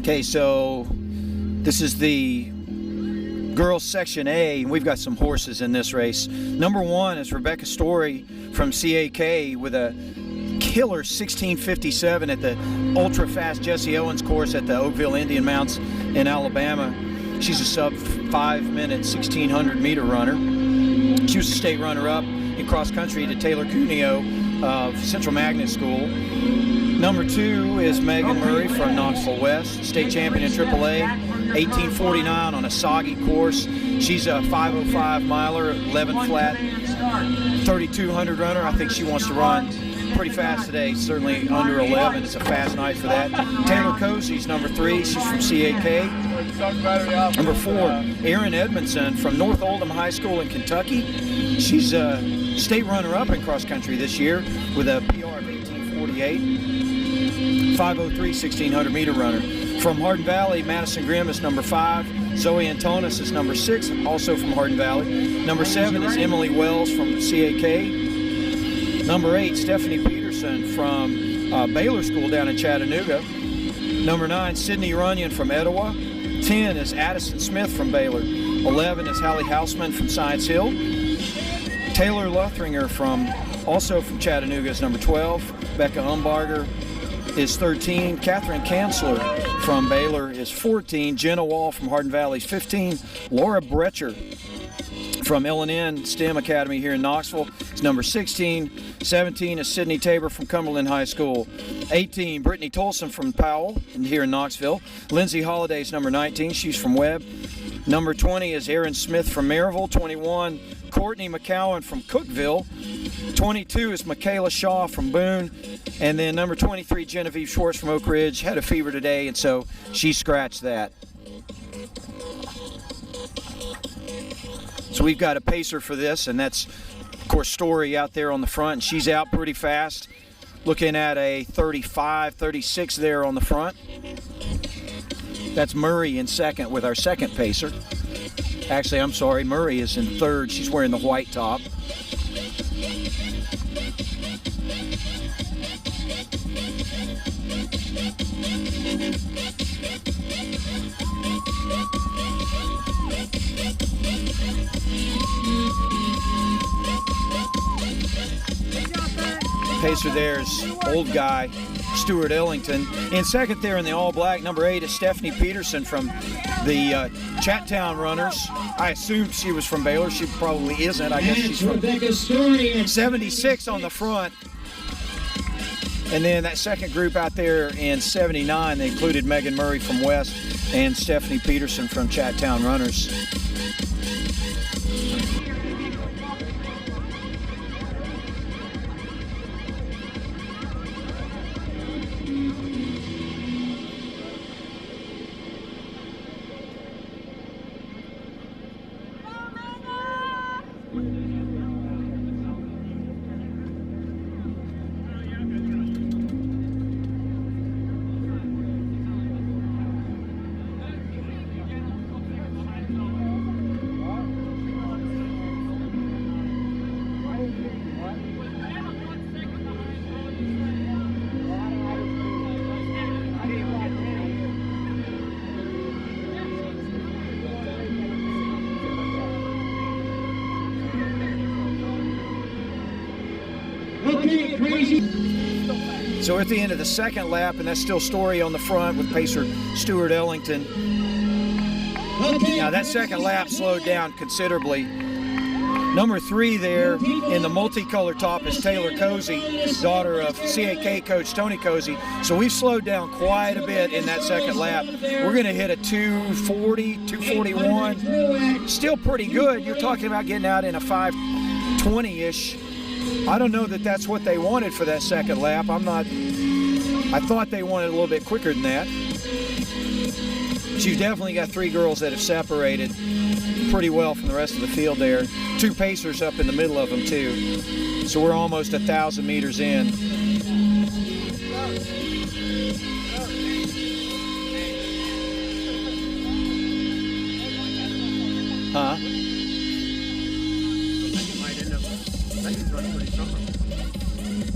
Okay, so this is the girls section A, and we've got some horses in this race. Number 1 is Rebecca Story from CAK with a killer 16:57 at the ultra-fast Jesse Owens course at the Oakville Indian Mounts in Alabama. She's a sub 5-minute 1600 meter runner. She was a state runner-up in cross country to Taylor Cuneo of Central Magnet School. Number 2 is Megan Murray from Knoxville West, state champion in AAA, 1849 on a soggy course. She's a 505 miler, 11 flat, 3200 runner. I think she wants to run pretty fast today, certainly under 11. It's a fast night for that. Taylor Cozy's number 3. She's from CAK. Number 4, Erin Edmondson from North Oldham High School in Kentucky. She's a state runner-up in cross country this year with a PR of 1848. 503 1600 meter runner. From Hardin Valley, Madison Grimm is number 5. Zoe Antonis is number 6, also from Hardin Valley. Number 7 is Emily Wells from CAK. Number 8, Stephanie Peterson from Baylor School down in Chattanooga. Number 9, Sydney Runyon from Etowah. 10 is Addison Smith from Baylor. 11 is Hallie Hausman from Science Hill. Taylor Luthringer also from Chattanooga is number 12. Becca Umbarger is 13. Catherine Kansler from Baylor is 14. Jenna Wall from Hardin Valley is 15. Laura Brecher from L&N STEM Academy here in Knoxville is number 16. 17 is Sydney Tabor from Cumberland High School. 18, Brittany Tolson from Powell here in Knoxville. Lindsay Holliday is number 19. She's from Webb. Number 20 is Erin Smith from Maryville. 21, Courtney McCowan from Cookville. 22 is Michaela Shaw from Boone. And then number 23, Genevieve Schwartz from Oak Ridge, had a fever today, and so she scratched that. So we've got a pacer for this, and that's, of course, Story out there on the front. She's out pretty fast, looking at a 35, 36 there on the front. That's Murray in second with our second pacer. Actually, I'm sorry, Murray is in third. She's wearing the white top. Pacer there's old guy Stuart Ellington. In second there in the all-black, number 8 is Stephanie Peterson from the Chattown Runners. I assumed she was from Baylor. She probably isn't. I guess she's from 76 on the front. And then that second group out there in 79, they included Megan Murray from West and Stephanie Peterson from Chattown Runners. So at the end of the second lap, and that's still Story on the front with pacer Stuart Ellington. Now that second lap slowed down considerably. Number 3 there in the multicolored top is Taylor Cozy, daughter of CAK coach Tony Cozy. So we've slowed down quite a bit in that second lap. We're going to hit a 240, 241. Still pretty good. You're talking about getting out in a 520-ish. I don't know that that's what they wanted for that second lap. I thought they wanted a little bit quicker than that. She's definitely got 3 girls that have separated pretty well from the rest of the field there. 2 pacers up in the middle of them too. So we're almost 1,000 meters in. Huh?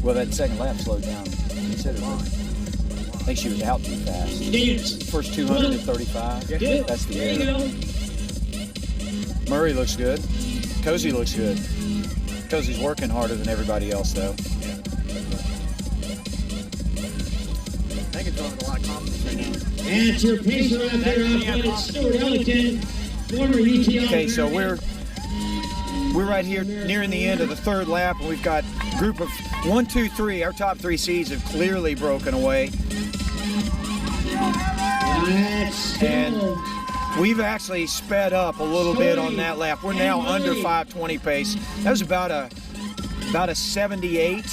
Well, that second lap slowed down considerably. think she was out too fast. Dance. First 235. Yeah. That's the There you end. go. Murray looks good. Cozy looks good. Cozy's working harder than everybody else, though. I think it's going with a lot of confidence right now. That's your pacer out there, outfitted Stuart Ellington, former UT. Okay, so we're right here nearing the end of the third lap, and we've got a group of 1, 2, 3. Our top 3 seeds have clearly broken away. And we've actually sped up a little bit on that lap. We're now under 5:20 pace. That was about a 78.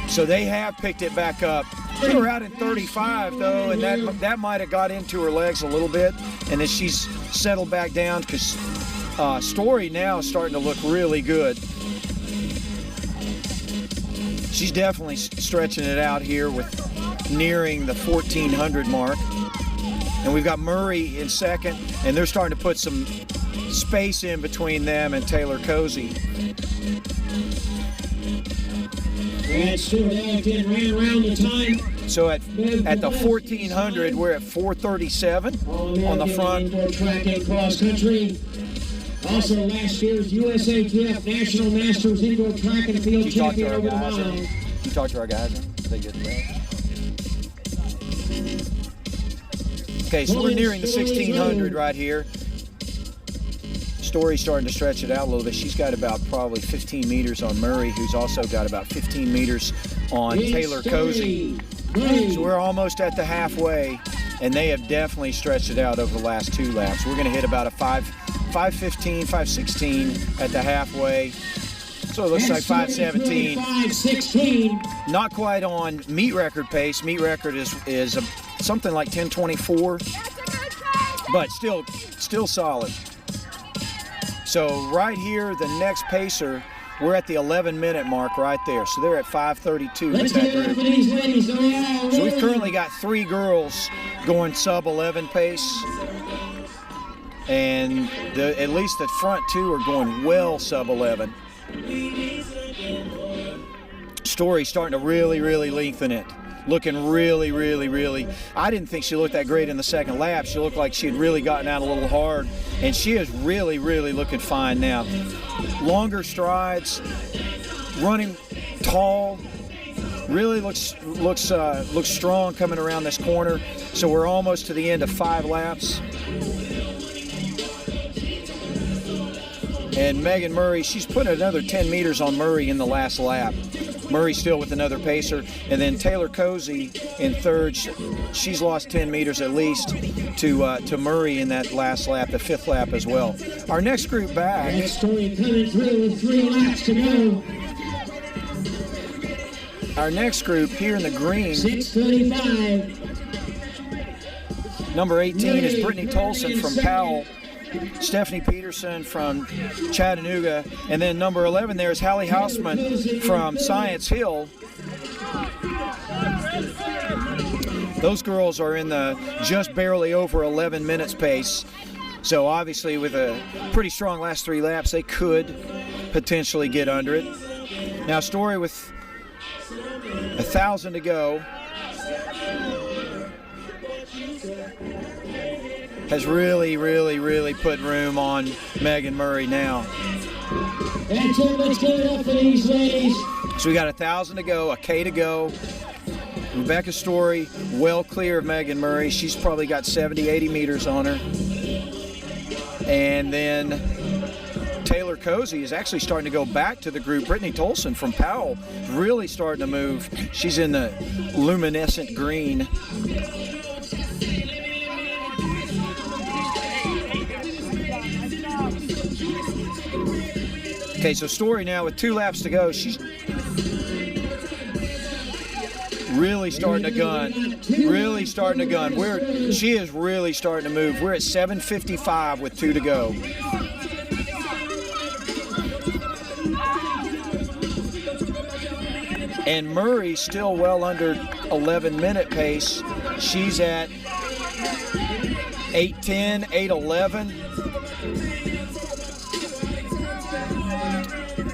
So they have picked it back up. We were out in 35 though, and that might have got into her legs a little bit, and then she's settled back down because Story now is starting to look really good. She's definitely stretching it out here with nearing the 1400 mark. And we've got Murray in second, and they're starting to put some space in between them and Taylor Cozy. And Stuart Ellington ran around the time. So at the 1400, we're at 437 on the front. Indoor track and cross country. Also last year's USATF National Masters Indoor Track and Field Champion over the mile. You talked to our guys? They good to that? Okay, so we're nearing the 1600 right here. Story's starting to stretch it out a little bit. She's got about probably 15 meters on Murray, who's also got about 15 meters on Taylor Cozy. So we're almost at the halfway, and they have definitely stretched it out over the last 2 laps. We're going to hit about a 5:15, 5:16 at the halfway. So it looks like 5:17. 5:16. Not quite on meet record pace. Meet record is something like 10:24, but still solid. So right here, the next pacer, we're at the 11-minute mark right there. So they're at 5:32 with that group. So we've currently got 3 girls going sub-11 pace, and at least the front 2 are going well sub-11. Story's starting to really lengthen it. Looking really. I didn't think she looked that great in the second lap. She looked like she had really gotten out a little hard, and she is really looking fine now. Longer strides, running tall, really looks strong coming around this corner. So we're almost to the end of 5 laps. And Megan Murray, she's put another 10 meters on Murray in the last lap. Murray still with another pacer, and then Taylor Cozy in third. She's lost 10 meters at least to Murray in that last lap, the 5th lap as well. Our next group back. That Story coming through with 3 laps to go. Our next group here in the green. 6:35. Number 18 is Brittany Tolson from Powell. Stephanie Peterson from Chattanooga, and then number 11 there is Hallie Hausman from Science Hill. Those girls are in the just barely over 11 minutes pace, so obviously with a pretty strong last 3 laps, they could potentially get under it. Now Story with 1,000 to go has really put room on Megan Murray now. That's it, let's give it up for these ladies. So we got 1,000 to go, a K to go. Rebecca Story well clear of Megan Murray. She's probably got 70, 80 meters on her. And then Taylor Cozy is actually starting to go back to the group. Brittany Tolson from Powell really starting to move. She's in the luminescent green. Okay, so Story now with 2 laps to go. She's really starting to gun. She is really starting to move. We're at 7:55 with 2 to go. And Murray still well under 11-minute pace. She's at 8:10, 8:11.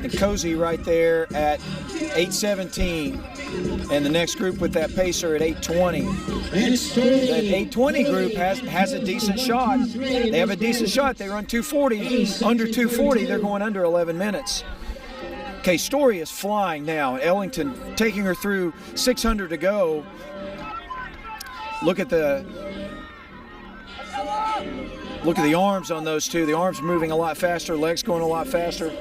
And Cozy right there at 8:17. And the next group with that pacer at 8:20. That's That 8:20 group has a decent shot. They have a decent shot. They run 2:40. Under 2:40, they're going under 11 minutes. Okay, Story is flying now. Ellington taking her through 600 to go. Look at the arms on those two. The arms moving a lot faster, legs going a lot faster.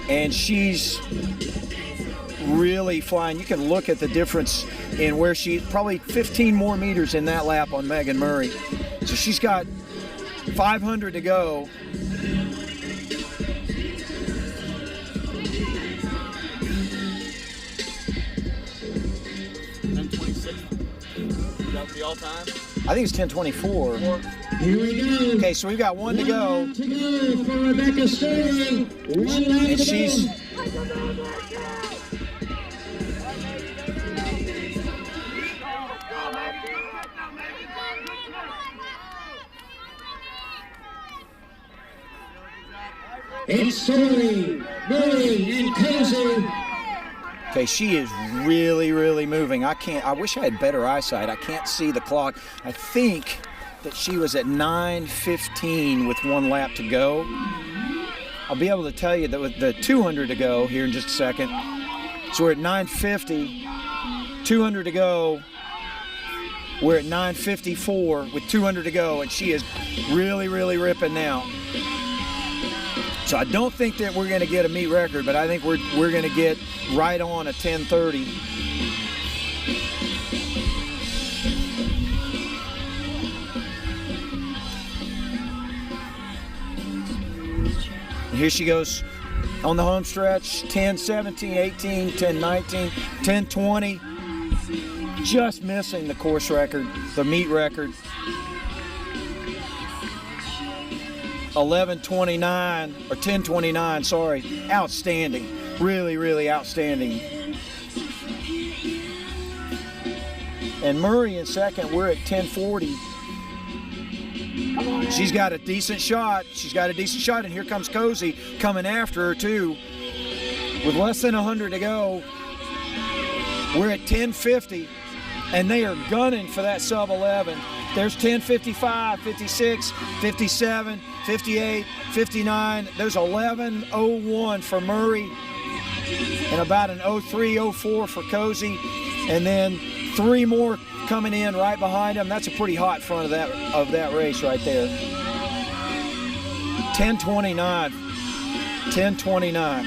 And she's really flying. You can look at the difference in where she's probably 15 more meters in that lap on Megan Murray. So she's got 500 to go. The all-time? I think it's 10:24. Here we go. Okay, so we've got 1 to go. 1 to go for Rebecca Story. 1 lap And to she's go. It's Story, Murray, and Cozy. okay, she is really, really moving. I wish I had better eyesight. I can't see the clock. I think that she was at 9:15 with 1 lap to go. I'll be able to tell you that with the 200 to go here in just a second. So we're at 9:50, 200 to go. We're at 9:54 with 200 to go, and she is really, really ripping now. So I don't think that we're going to get a meet record, but I think we're going to get right on a 10:30. And here she goes on the home stretch. 10:17, 18, 10:19, 10:20. Just missing the course record, the meet record. 11:29 or 10:29, sorry. Outstanding. Really, really outstanding. And Murray in second, we're at 10:40. She's got a decent shot. She's got a decent shot, and here comes Cozy coming after her too. With less than 100 to go, we're at 10:50, and they are gunning for that sub 11. There's 10:55, 56, 57, 58, 59. There's 11:01 for Murray, and about an 03, 04 for Cozy, and then 3 more coming in right behind him. That's a pretty hot front of that race right there. 10:29, 10:29.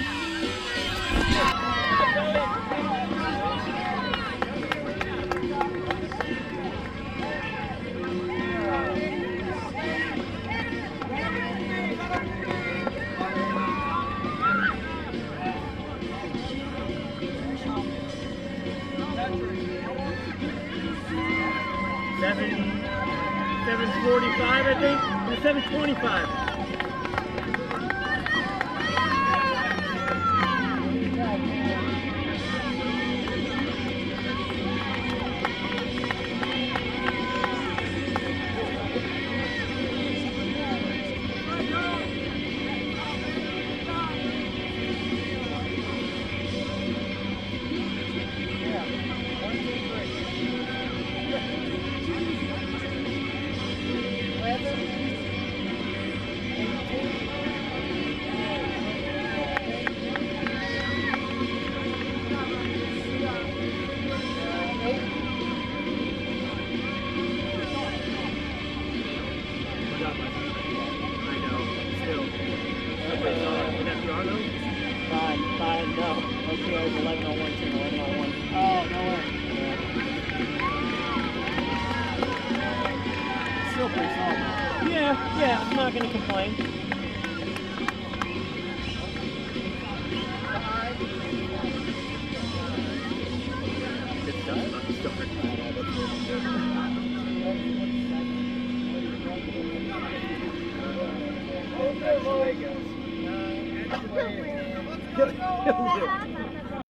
$7.45, I think. Or $7.25. Yeah, I'm not going to complain.